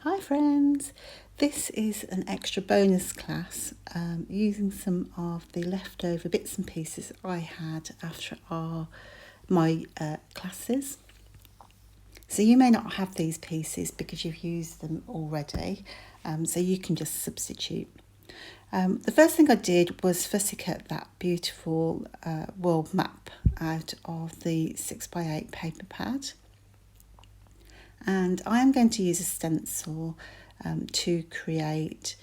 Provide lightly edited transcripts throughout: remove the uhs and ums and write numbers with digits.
Hi friends, this is an extra bonus class using some of the leftover bits and pieces I had after my classes. So you may not have these pieces because you've used them already, so you can just substitute. The first thing I did was fussy cut that beautiful world map out of the 6x8 paper pad. And I am going to use a stencil to create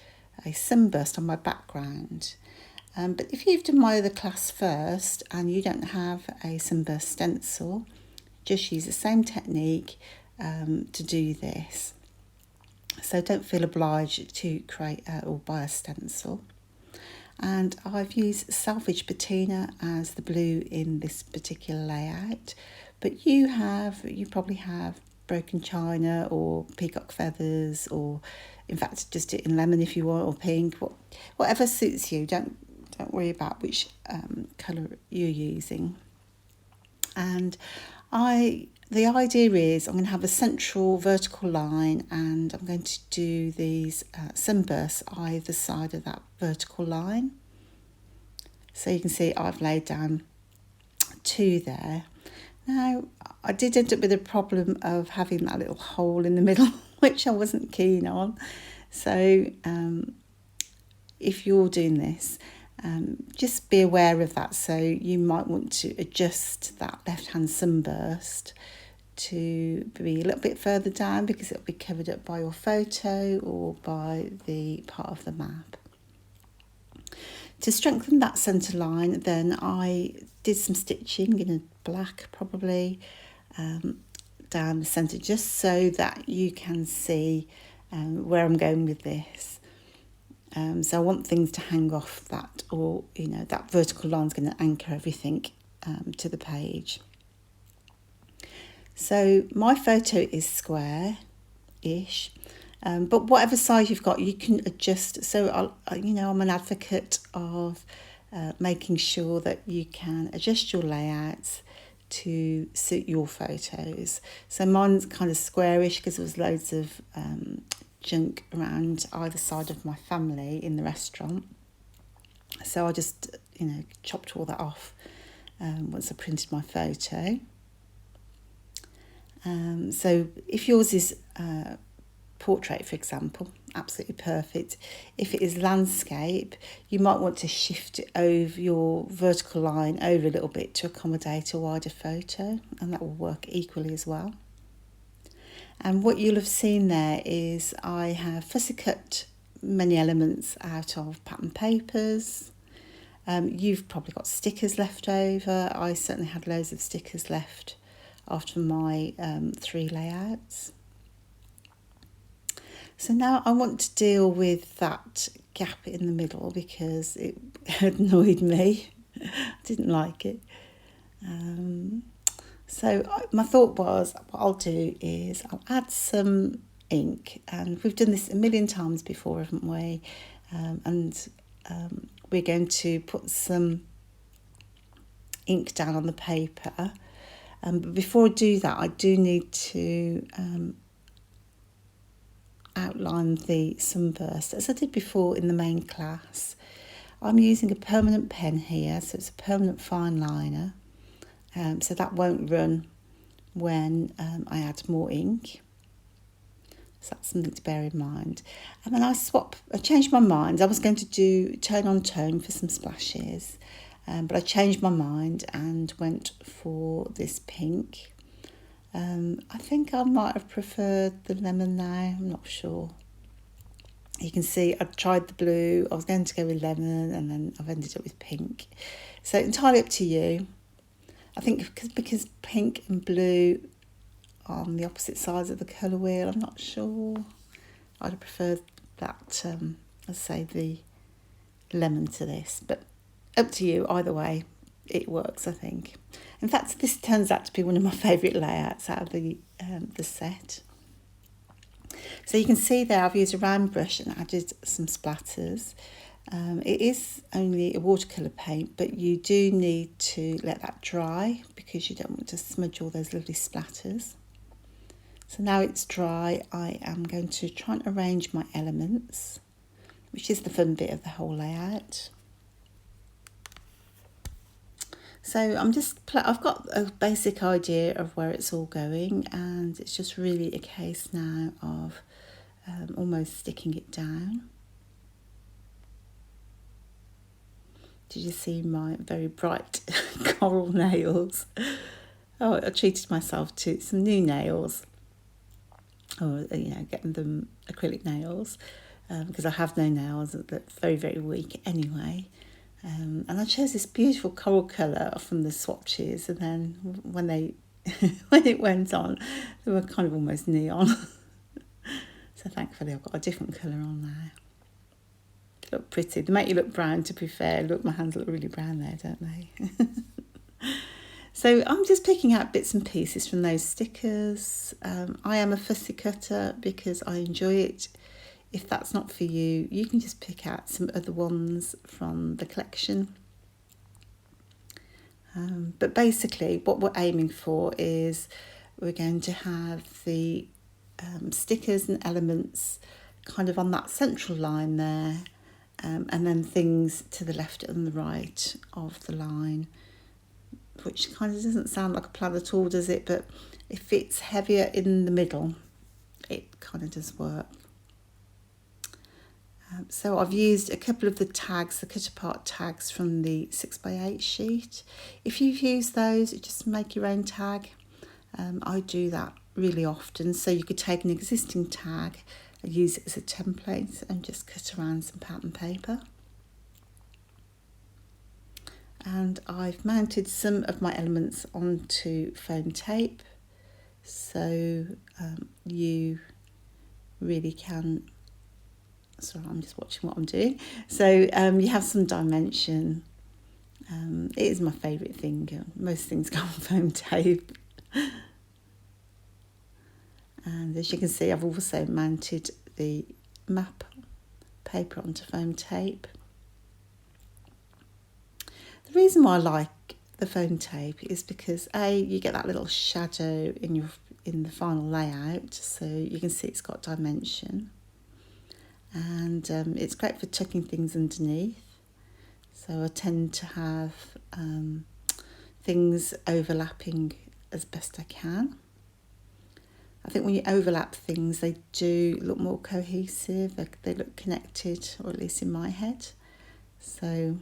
a sunburst on my background. But if you've done my other class first and you don't have a sunburst stencil, just use the same technique to do this. So don't feel obliged to create or buy a stencil. And I've used Salvage Patina as the blue in this particular layout, but you probably have broken china or peacock feathers, or in fact just do it in lemon if you want, or pink, whatever suits you. Don't worry about which colour you're using. And the idea is I'm going to have a central vertical line, and I'm going to do these sunbursts either side of that vertical line. So you can see I've laid down 2 there. Now, I did end up with a problem of having that little hole in the middle, which I wasn't keen on. So if you're doing this, just be aware of that. So you might want to adjust that left-hand sunburst to be a little bit further down because it'll be covered up by your photo or by the part of the map. To strengthen that centre line, then I did some stitching in a black probably down the centre, just so that you can see where I'm going with this. So I want things to hang off that, or that vertical line is going to anchor everything to the page. So my photo is square-ish. But whatever size you've got, you can adjust. So, I'm an advocate of making sure that you can adjust your layouts to suit your photos. So mine's kind of squarish because there was loads of junk around either side of my family in the restaurant. So I just, chopped all that off once I printed my photo. So if yours is portrait, for example, absolutely perfect. If it is landscape, you might want to shift it over your vertical line over a little bit to accommodate a wider photo, and that will work equally as well. And what you'll have seen there is I have fussy cut many elements out of pattern papers. You've probably got stickers left over. I certainly had loads of stickers left after my 3 layouts. So now I want to deal with that gap in the middle because it annoyed me. I didn't like it. So my thought was, what I'll do is I'll add some ink, and we've done this a million times before, haven't we? We're going to put some ink down on the paper. But before I do that, I do need to outline the sunburst as I did before in the main class. I'm using a permanent pen here, so it's a permanent fine liner, so that won't run when I add more ink. So that's something to bear in mind. And then I changed my mind. I was going to do tone on tone for some splashes, but I changed my mind and went for this pink. I think I might have preferred the lemon now, I'm not sure. You can see I've tried the blue, I was going to go with lemon, and then I've ended up with pink. So entirely up to you. I think because pink and blue are on the opposite sides of the colour wheel, I'm not sure. I'd have preferred that, let's say, the lemon to this, but up to you, either way. It works, I think. In fact, this turns out to be one of my favourite layouts out of the set. So you can see there I've used a round brush and added some splatters. It is only a watercolour paint, but you do need to let that dry because you don't want to smudge all those lovely splatters. So now it's dry, I am going to try and arrange my elements, which is the fun bit of the whole layout. So I've got a basic idea of where it's all going, and it's just really a case now of almost sticking it down. Did you see my very bright coral nails? Oh, I treated myself to some new nails, or getting them acrylic nails, because I have no nails, they're very, very weak anyway. And I chose this beautiful coral colour from the swatches, and then when when it went on, they were kind of almost neon. So thankfully I've got a different colour on now. They look pretty. They make you look brown, to be fair. Look, my hands look really brown there, don't they? So I'm just picking out bits and pieces from those stickers. I am a fussy cutter because I enjoy it. If that's not for you, you can just pick out some other ones from the collection. But basically what we're aiming for is we're going to have the stickers and elements kind of on that central line there, and then things to the left and the right of the line, which kind of doesn't sound like a plan at all, does it? But if it's heavier in the middle, it kind of does work. So I've used a couple of the tags, the cut apart tags from the 6x8 sheet. If you've used those, just make your own tag. I do that really often. So you could take an existing tag and use it as a template and just cut around some pattern paper. And I've mounted some of my elements onto foam tape, so you really can. Sorry, I'm just watching what I'm doing. So you have some dimension. It is my favourite thing. Most things go on foam tape. And as you can see, I've also mounted the map paper onto foam tape. The reason why I like the foam tape is because you get that little shadow in the final layout, so you can see it's got dimension. And it's great for tucking things underneath. So I tend to have things overlapping as best I can. I think when you overlap things, they do look more cohesive, they look connected, or at least in my head. So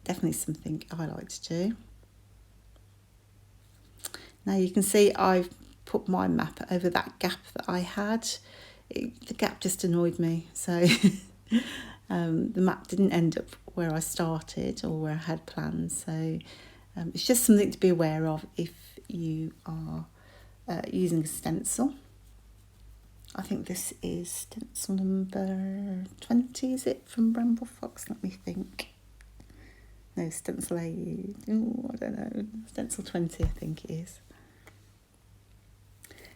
definitely something I like to do. Now you can see I've put my map over that gap that I had. The gap just annoyed me, so the map didn't end up where I started or where I had planned. So it's just something to be aware of if you are using a stencil. I think this is stencil number 20, is it, from Bramble Fox? Let me think. No, stencil I don't know. Stencil 20, I think it is.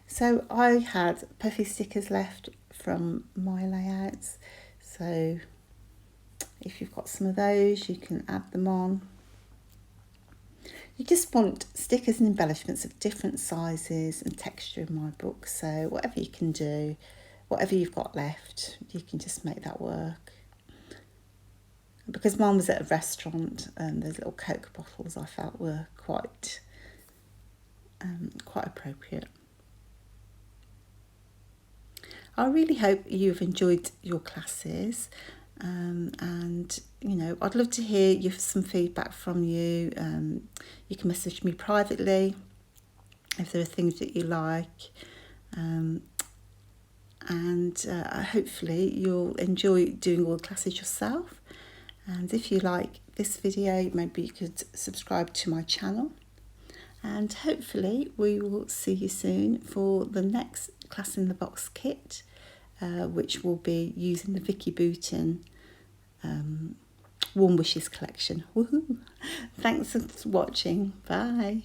So I had puffy stickers left from my layouts, so if you've got some of those, you can add them on. You just want stickers and embellishments of different sizes and texture in my book, so whatever you can do, whatever you've got left, you can just make that work. Because mine was at a restaurant, and those little Coke bottles I felt were quite appropriate. I really hope you've enjoyed your classes, and I'd love to hear some feedback from you. You can message me privately if there are things that you like, and hopefully you'll enjoy doing all the classes yourself. And if you like this video, maybe you could subscribe to my channel, and hopefully we will see you soon for the next Class in the Box kit, which will be using the Vicky Bouton Warm Wishes collection. Woohoo! Thanks for watching. Bye.